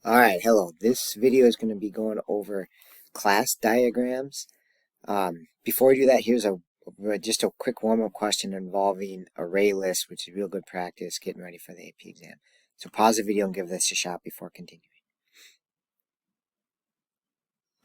Alright, hello. This video is going to be going over class diagrams. Before we do that, here's just a quick warm-up question involving array lists, which is real good practice getting ready for the AP exam. So pause the video and give this a shot before continuing.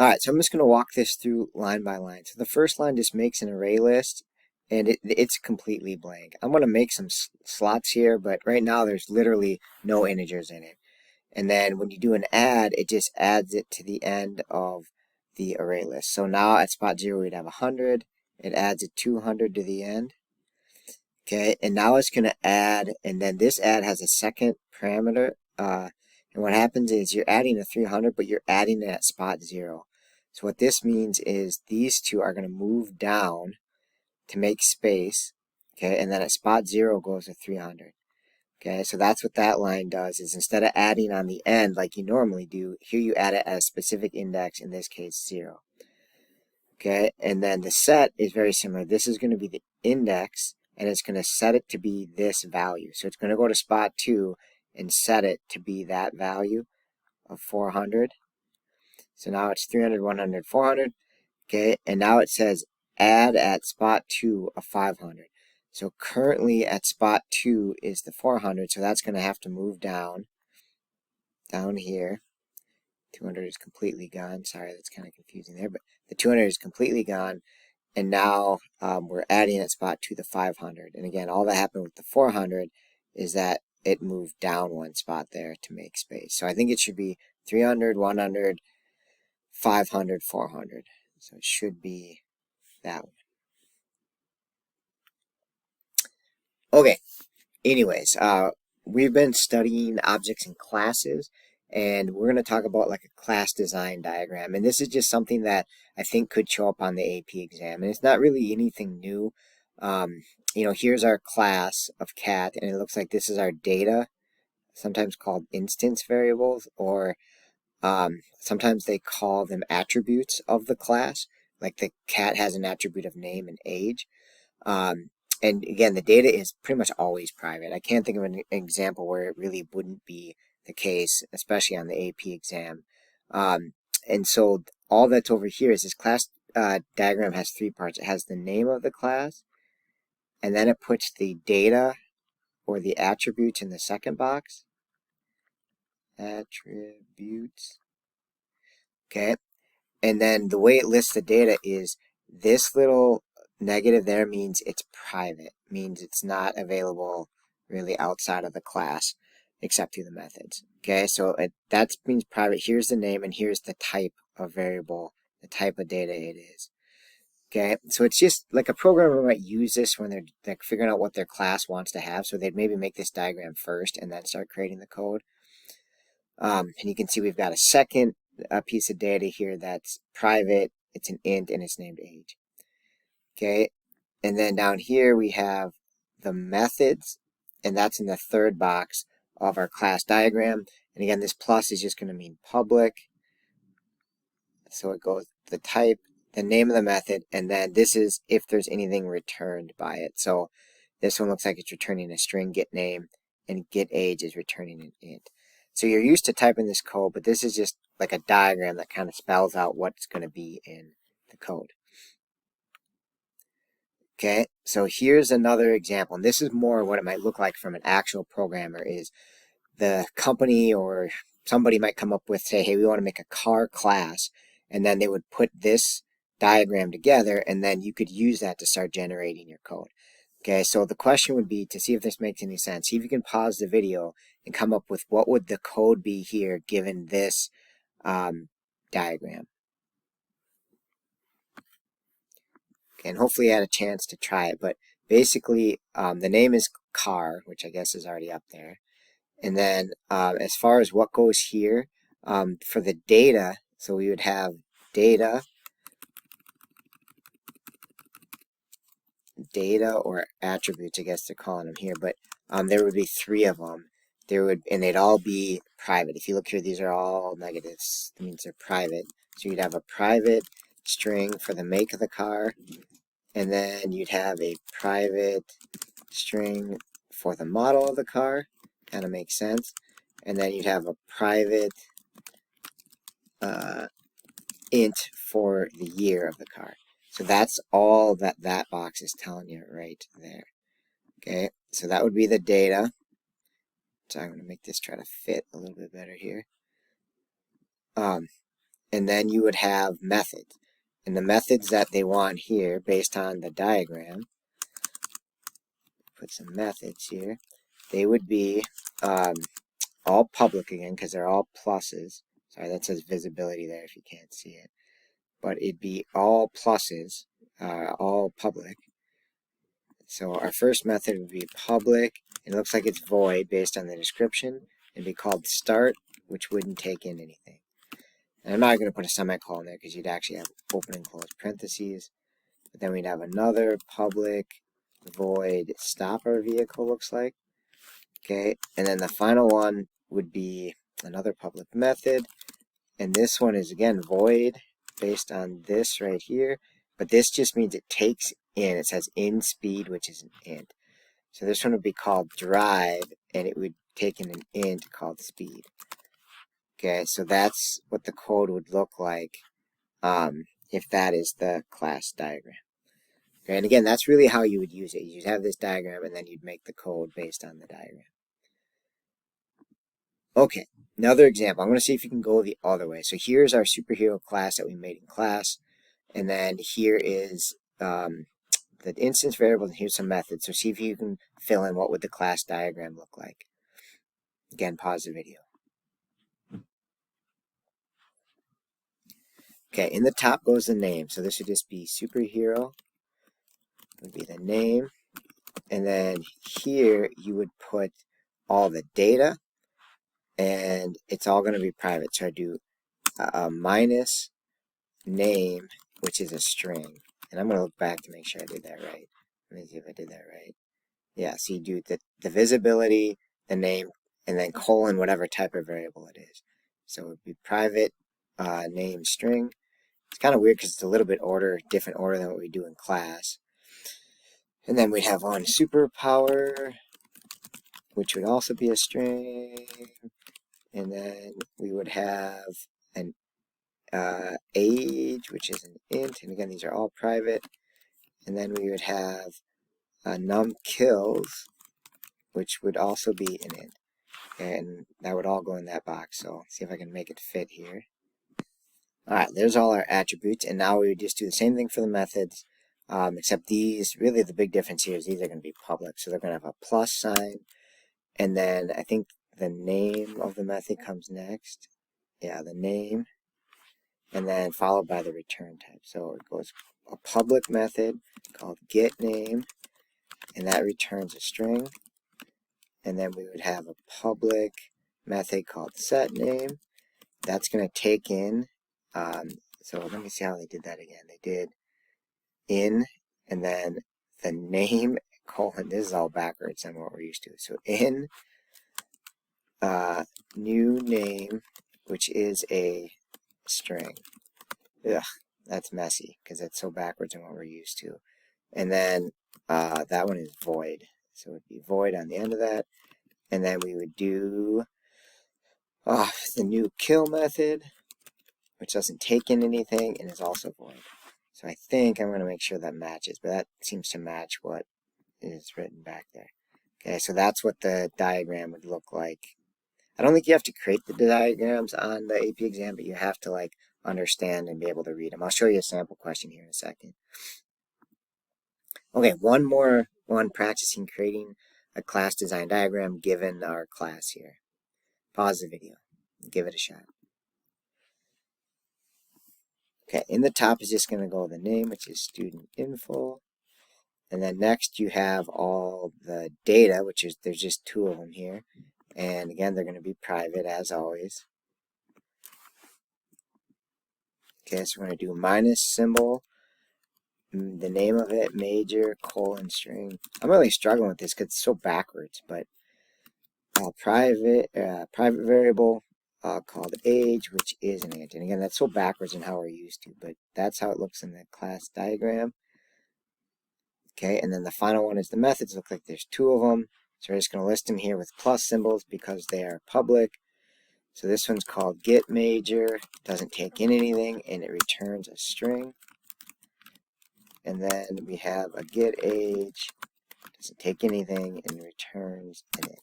Alright, so I'm just going to walk this through line by line. So the first line just makes an array list, and it's completely blank. I'm going to make some slots here, but right now there's literally no integers in it. And then when you do an add, it just adds it to the end of the array list. So now at spot 0, we'd have 100. It adds a 200 to the end. Okay, and now it's going to add, and then this add has a second parameter. And what happens is you're adding a 300, but you're adding it at spot 0. So what this means is these two are going to move down to make space. Okay, and then at spot 0 goes to 300. Okay, so that's what that line does, is instead of adding on the end like you normally do, here you add it at a specific index, in this case 0. Okay, and then the set is very similar. This is going to be the index, and it's going to set it to be this value. So it's going to go to spot 2 and set it to be that value of 400. So now it's 300, 100, 400. Okay, and now it says add at spot 2 of 500. So currently at spot 2 is the 400, so that's going to have to move down here. 200 is completely gone. Sorry, that's kind of confusing there, but the 200 is completely gone, and now we're adding at spot 2 the 500. And again, all that happened with the 400 is that it moved down one spot there to make space. So I think it should be 300, 100, 500, 400. So it should be that one. Okay, anyways, we've been studying objects and classes, and we're going to talk about like a class design diagram. And this is just something that I think could show up on the AP exam. And it's not really anything new. Here's our class of cat, and it looks like this is our data, sometimes called instance variables, or sometimes they call them attributes of the class. Like the cat has an attribute of name and age. And again, the data is pretty much always private. I can't think of an example where it really wouldn't be the case, especially on the AP exam. And so all that's over here is this class diagram has three parts. It has the name of the class, and then it puts the data or the attributes in the second box. Attributes. Okay. And then the way it lists the data is this little negative there means it's private, means it's not available really outside of the class except through the methods. Okay, so that means private. Here's the name, and here's the type of variable, the type of data it is. Okay, so it's just like a programmer might use this when they're figuring out what their class wants to have. So they'd maybe make this diagram first and then start creating the code. And you can see we've got a second piece of data here that's private. It's an int and it's named age. Okay, and then down here we have the methods, and that's in the third box of our class diagram. And again, this plus is just going to mean public. So it goes the type, the name of the method, and then this is if there's anything returned by it. So this one looks like it's returning a string get name, and get age is returning an int. So you're used to typing this code, but this is just like a diagram that kind of spells out what's going to be in the code. Okay, so here's another example, and this is more what it might look like from an actual programmer. Is the company or somebody might come up with, say, hey, we want to make a car class, and then they would put this diagram together, and then you could use that to start generating your code. Okay, so the question would be, to see if this makes any sense, see if you can pause the video and come up with what would the code be here given this diagram. And hopefully you had a chance to try it, but basically the name is car, which I guess is already up there. And then as far as what goes here, for the data, so we would have data or attributes, I guess they're calling them here, but there would be 3 of them. And they'd all be private. If you look here, these are all negatives. That means they're private. So you'd have a private string for the make of the car, and then you'd have a private string for the model of the car. Kind of makes sense. And then you'd have a private int for the year of the car. So that's all that that box is telling you right there. Okay, so that would be the data. So I'm going to make this try to fit a little bit better here. And then you would have methods. And the methods that they want here, based on the diagram, put some methods here, they would be all public again, because they're all pluses. Sorry, that says visibility there if you can't see it. But it'd be all pluses, all public. So our first method would be public. It looks like it's void based on the description. It'd be called start, which wouldn't take in anything. And I'm not going to put a semicolon there because you'd actually have open and close parentheses. But then we'd have another public void stop our vehicle, looks like. Okay, and then the final one would be another public method. And this one is, again, void based on this right here. But this just means it takes in. It says in speed, which is an int. So this one would be called drive, and it would take in an int called speed. Okay, so that's what the code would look like if that is the class diagram. Okay, and again, that's really how you would use it. You'd have this diagram, and then you'd make the code based on the diagram. Okay, another example. I'm going to see if you can go the other way. So here's our superhero class that we made in class. And then here is the instance variables, and here's some methods. So see if you can fill in what would the class diagram look like. Again, pause the video. Okay, in the top goes the name. So this would just be superhero, would be the name. And then here you would put all the data, and it's all going to be private. So I do a minus name, which is a string. And I'm going to look back to make sure I did that right. Let me see if I did that right. Yeah, so you do the visibility, the name, and then colon whatever type of variable it is. So it would be private name string. It's kind of weird because it's a little bit different order than what we do in class. And then we'd have on superpower, which would also be a string. And then we would have an age, which is an int. And again, these are all private. And then we would have num kills, which would also be an int. And that would all go in that box. So see if I can make it fit here. Alright, there's all our attributes. And now we would just do the same thing for the methods. Except these, really the big difference here is these are going to be public. So they're going to have a plus sign. And then I think the name of the method comes next. Yeah, the name. And then followed by the return type. So it goes a public method called getName. And that returns a string. And then we would have a public method called setName. That's going to take in, so let me see how they did that again. They did in, and then the name, colon, this is all backwards than what we're used to. So in new name, which is a string. Ugh, that's messy, because it's so backwards than what we're used to. And then that one is void. So it would be void on the end of that. And then we would do the new kill method, which doesn't take in anything and is also void. So I think I'm going to make sure that matches, but that seems to match what is written back there. Okay, so that's what the diagram would look like. I don't think you have to create the diagrams on the AP exam, but you have to like understand and be able to read them. I'll show you a sample question here in a second. Okay, one more one practicing creating a class design diagram given our class here. Pause the video. Give it a shot. Okay, in the top is just going to go the name, which is student info. And then next you have all the data, which is, there's just two of them here. And again, they're going to be private as always. Okay, so we're going to do minus symbol, the name of it, major, colon, string. I'm really struggling with this because it's so backwards, but private variable called age, which is an int. And again, that's so backwards in how we're used to, but that's how it looks in the class diagram. Okay, and then the final one is the methods. Look like there's two of them. So we're just going to list them here with plus symbols because they are public. So this one's called get major, doesn't take in anything, and it returns a string. And then we have a get age, doesn't take anything, and returns an int.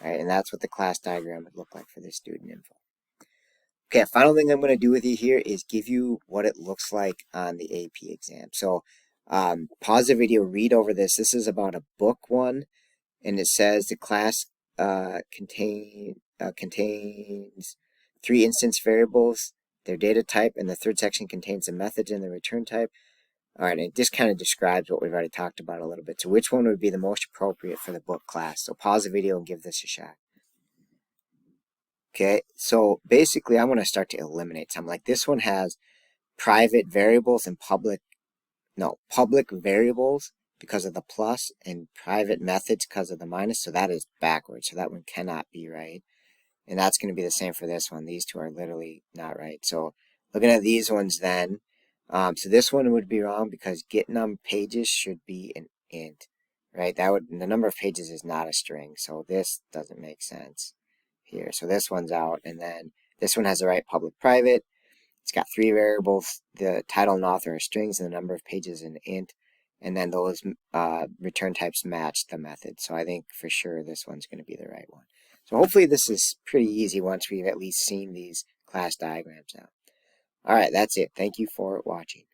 All right, and that's what the class diagram would look like for this student info. Okay, final thing I'm going to do with you here is give you what it looks like on the AP exam. So pause the video, read over this. This is about a book one, and it says the class contains 3 instance variables, their data type, and the third section contains the methods and the return type. All right, and it just kind of describes what we've already talked about a little bit. So which one would be the most appropriate for the book class? So pause the video and give this a shot. Okay, so basically I'm going to start to eliminate some. Like this one has private variables and public variables because of the plus and private methods because of the minus. So that is backwards. So that one cannot be right. And that's going to be the same for this one. These two are literally not right. So looking at these ones then, so this one would be wrong because get num pages should be an int, right? The number of pages is not a string. So this doesn't make sense here. So this one's out. And then this one has the right public private. It's got 3 variables. The title and author are strings and the number of pages an int. And then those return types match the method. So I think for sure this one's going to be the right one. So hopefully this is pretty easy once we've at least seen these class diagrams now. All right, that's it. Thank you for watching.